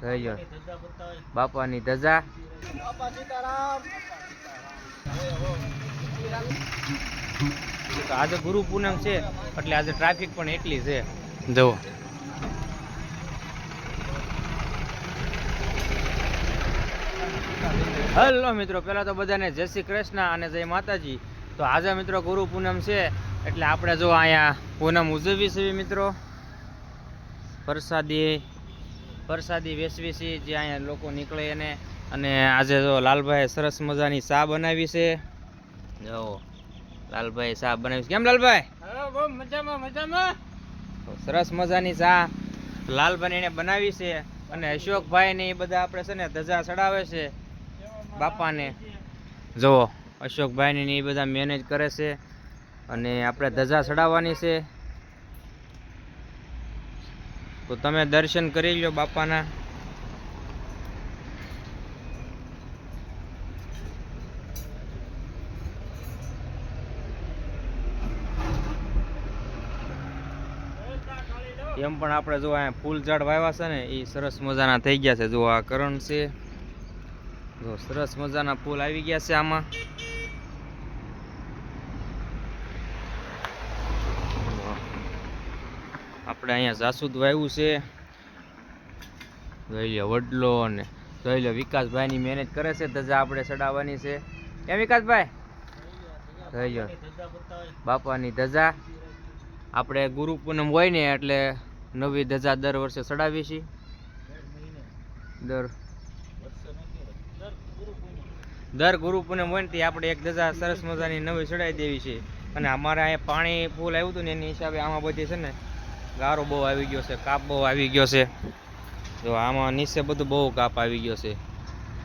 થઈ ગયો બાપાની ધજા. આજે ગુરુ પૂનમ છે એટલે આજે ટ્રાફિક પણ એટલી છે. જુઓ હલો મિત્રો, પેલા તો બધાને જય શ્રી કૃષ્ણ અને જય માતાજી. તો આજે મિત્રો ગુરુ પૂનમ છે એટલે આપણે જો અહીંયા પૂનમ ઉજવવી છે મિત્રો. પ્રસાદી વેચવી છે જે અહીંયા લોકો નીકળે એને. અને આજે જો લાલભાઈ સરસ મજાની ચા બનાવી છે. જો લાલભાઈ ચા બનાવી છે. કેમ લાલભાઈ? મજામાં મજામાં. સરસ મજાની ચા લાલભાઈ એને બનાવી છે. અને અશોકભાઈ ને એ બધા આપણે છે ને ધજા ચડાવે છે બાપાને. જુઓ અશોકભાઈ ને એ બધા મેનેજ કરે છે અને આપણે ધજા ચડાવવાની છે. તો તમે દર્શન કરી લો બાપાના. એમ પણ આપણે જો અહીંયા ફૂલ ઝાડ વાવ્યા છે ને એ સરસ મજાના થઈ ગયા છે. જો આ કરણ છે, જો સરસ મજાના ફૂલ આવી ગયા છે આમાં. આપણે અહીંયા જાસૂદ વાવ્યું છે. જોઈ લો વડલો અને જોઈ લો વિકાસભાઈની મહેનત કરે છે. ધજા આપણે ચડાવવાની છે. કેમ વિકાસભાઈ? જોઈ લો બાપાની ધજા. આપણે ગુરુ પૂનમ હોય ને એટલે નવી ધજા દર વર્ષે ચડાવીએ છીએ. દર ગુરુ પૂનમ હોય ને તે આપણે એક ધજા સરસ મજાની નવી ચડાવી દેવી છે. અને અમારે અહીંયા પાણી ફૂલ આવ્યું હતું ને એની હિસાબે આમાં બધી છે ને ગારો બહુ આવી ગયો છે, કાપ બહુ આવી ગયો છે. જો આમાં નીચે બધું બહુ કાપ આવી ગયો છે.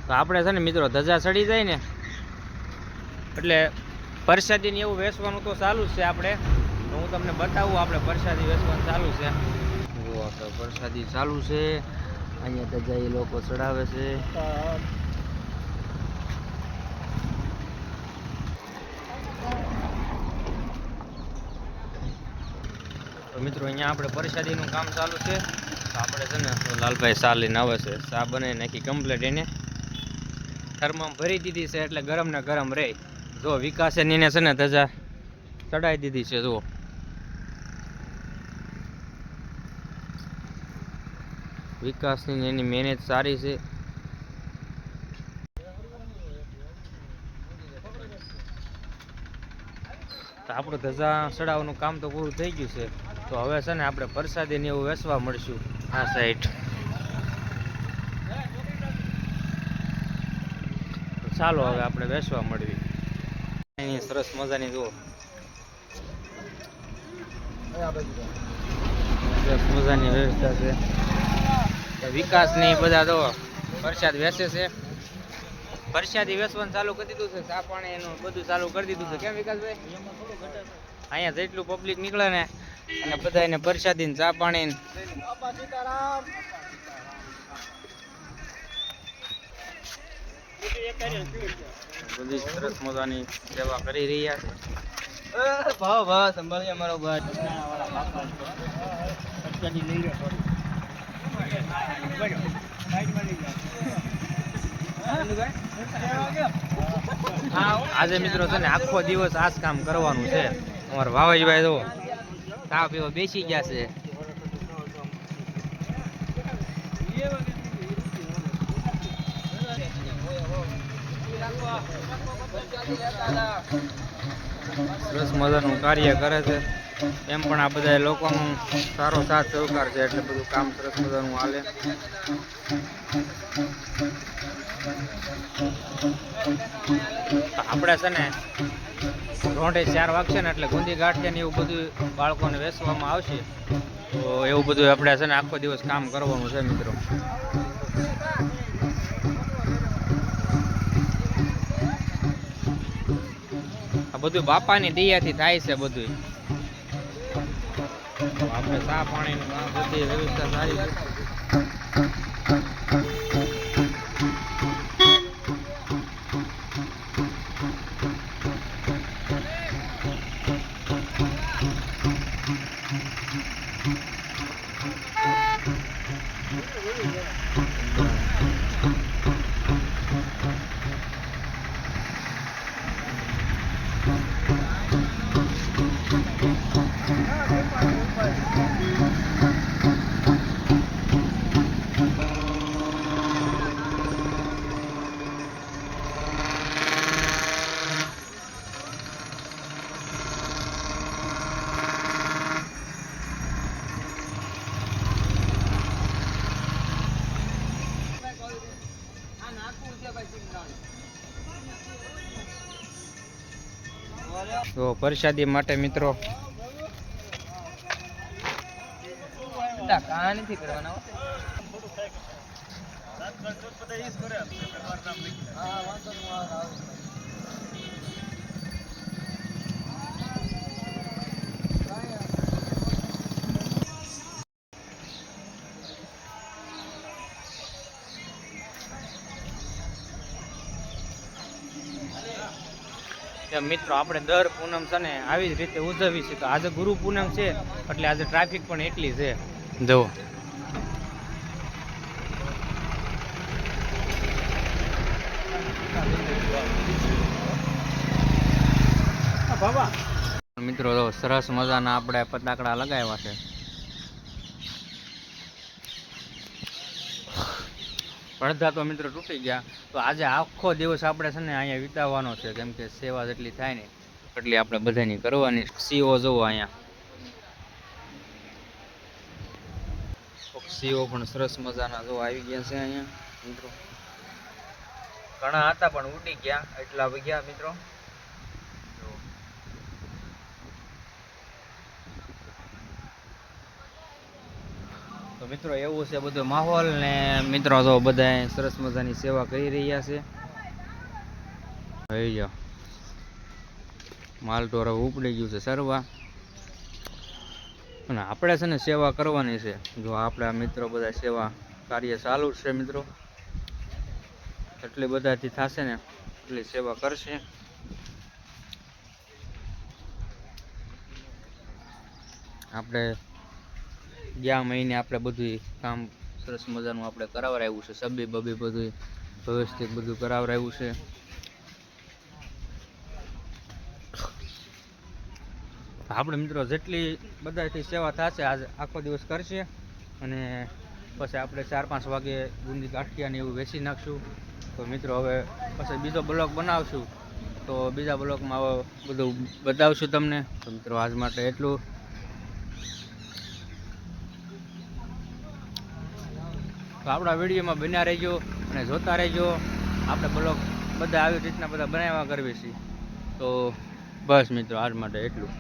તો આપણે છે ને મિત્રો ધજા ચડી જાય ને એટલે પ્રસાદી એવું વેચવાનું તો ચાલુ જ છે. આપણે તો હું તમને બતાવું, આપણે પ્રસાદી વેચવાનું ચાલુ છે. જો પ્રસાદી ચાલુ છે. અહીંયા ધજા એ લોકો ચડાવે છે. તો મિત્રો અહીંયા આપણે પ્રસાદીનું કામ ચાલુ છે. તો આપણે છે ને લાલભાઈ ચા લઈને આવે છે. ચા બનાવી નાખી કમ્પ્લીટ એને થર્મોમાં ભરી દીધી છે એટલે ગરમ ને ગરમ રહે. જો વિકાસે એને છે ને ધજા ચડાવી દીધી છે. જુઓ વિકાસની એની મહેનત સારી છે. તો આપણું ધજા ચડાવવાનું કામ તો પૂરું થઈ ગયું છે. તો હવે છે ને આપણે પ્રસાદીને એવું વેચવા મળશું આ સાઈડ. ચાલો હવે આપણે વેચવા મળવી. અહીં સરસ મજાની જુઓ સરસ મજાની વ્યવસ્થા છે. વિકાસ ને બધા તો પ્રસાદ વેચે છે. પ્રસાદી વેચવાનું ચાલુ કરી દીધું છે. ચા પાણી એનું બધું ચાલુ કરી દીધું છે. કેમ વિકાસભાઈ? અહીંયા જેટલું પબ્લિક નીકળે ને અને બધા એને પ્રસાદી ને ચા પાણી બધી સરસ મજાની સેવા કરી રહ્યા છે. ભાવ સંભાળી અમારો ભાઈ આજે મિત્રો છે ને આખો દિવસ આ જ કામ કરવાનું છે. અમારા ભાવેશભાઈ તો ચા પીવા બેસી ગયા છે. સરસ મજાનું કાર્ય કરે છે. એમ પણ આ બધા લોકોનો સારો સાથ સહકાર છે એટલે બધું કામ સરસ મજાનું હાલે. આપણે છે ને રોંઢે 4 વાગશે ને એટલે ગુંદી ગાંઠિયા ને એવું બધું બાળકોને વેચવામાં આવશે. તો એવું બધું આપણે છે ને આખો દિવસ કામ કરવાનું છે મિત્રો. આ બધું બાપાની દયાથી થાય છે બધું. આપણે ચા પાણી બધી વ્યવસ્થા સારી છે. તો પ્રસાદી માટે મિત્રો કા નથી કરવાના મિત્રો આપણે દર પૂનમ છે ને આવી જ રીતે ઉજવી છે. તો આજે ગુરુ પૂનમ છે એટલે આજે ટ્રાફિક પણ એટલી છે. જુઓ મિત્રો તો સરસ મજાના આપણે ફટાકડા લગાવ્યા છે. અડધા તો મિત્રો તૂટી ગયા. તો આજે આખો દિવસ આપણે છે ને અહીંયા વિતાવવાનો છે, કેમ કે સેવા જેટલી થાય ને એટલી આપણે બધાની કરવાની. સીઓ જોવો અહીંયા, સીઓ પણ સરસ મજાના જો આવી ગયા છે અહીંયા મિત્રો. ઘણા હતા પણ ઉડી ગયા, એટલા ગયા મિત્રો. તો મિત્રો એવું છે બધો માહોલ ને મિત્રો તો બધા સરસ મજાની સેવા કરી રહ્યા છે. જોઈ જાઓ માલ તો હવે ઉપડી ગયું છે સરવા, અને આપણે છે ને સેવા કરવાની છે. જો આપણા મિત્રો બધા સેવા કાર્ય ચાલુ છે મિત્રો, એટલી બધાથી થશે ને એટલી સેવા કરશે. આપણે ગયા મહિને આપણે બધું કામ સરસ મજાનું આપણે કરાવરાયું છે. સબી બબી બધું વ્યવસ્થિત બધું કરાવરાયું છે. આપણે મિત્રો જેટલી બધાથી સેવા થશે આજે આખો દિવસ કરશે, અને પછી આપણે 4-5 વાગે બુંદી ગાંઠિયા ને એવું વેચી નાખશું. તો મિત્રો હવે પછી બીજો બ્લોગ બનાવશું, તો બીજા બ્લોગમાં હવે બધું બતાવશું તમને. તો મિત્રો આજ માટે એટલું. તો આપણા વિડીયોમાં બન્યા રહેજો અને જોતા રહેજો. આપણે બ્લોગ બધા આવી રીતના બધા બનાવવા કરવી છે. તો બસ મિત્રો આજ માટે એટલું.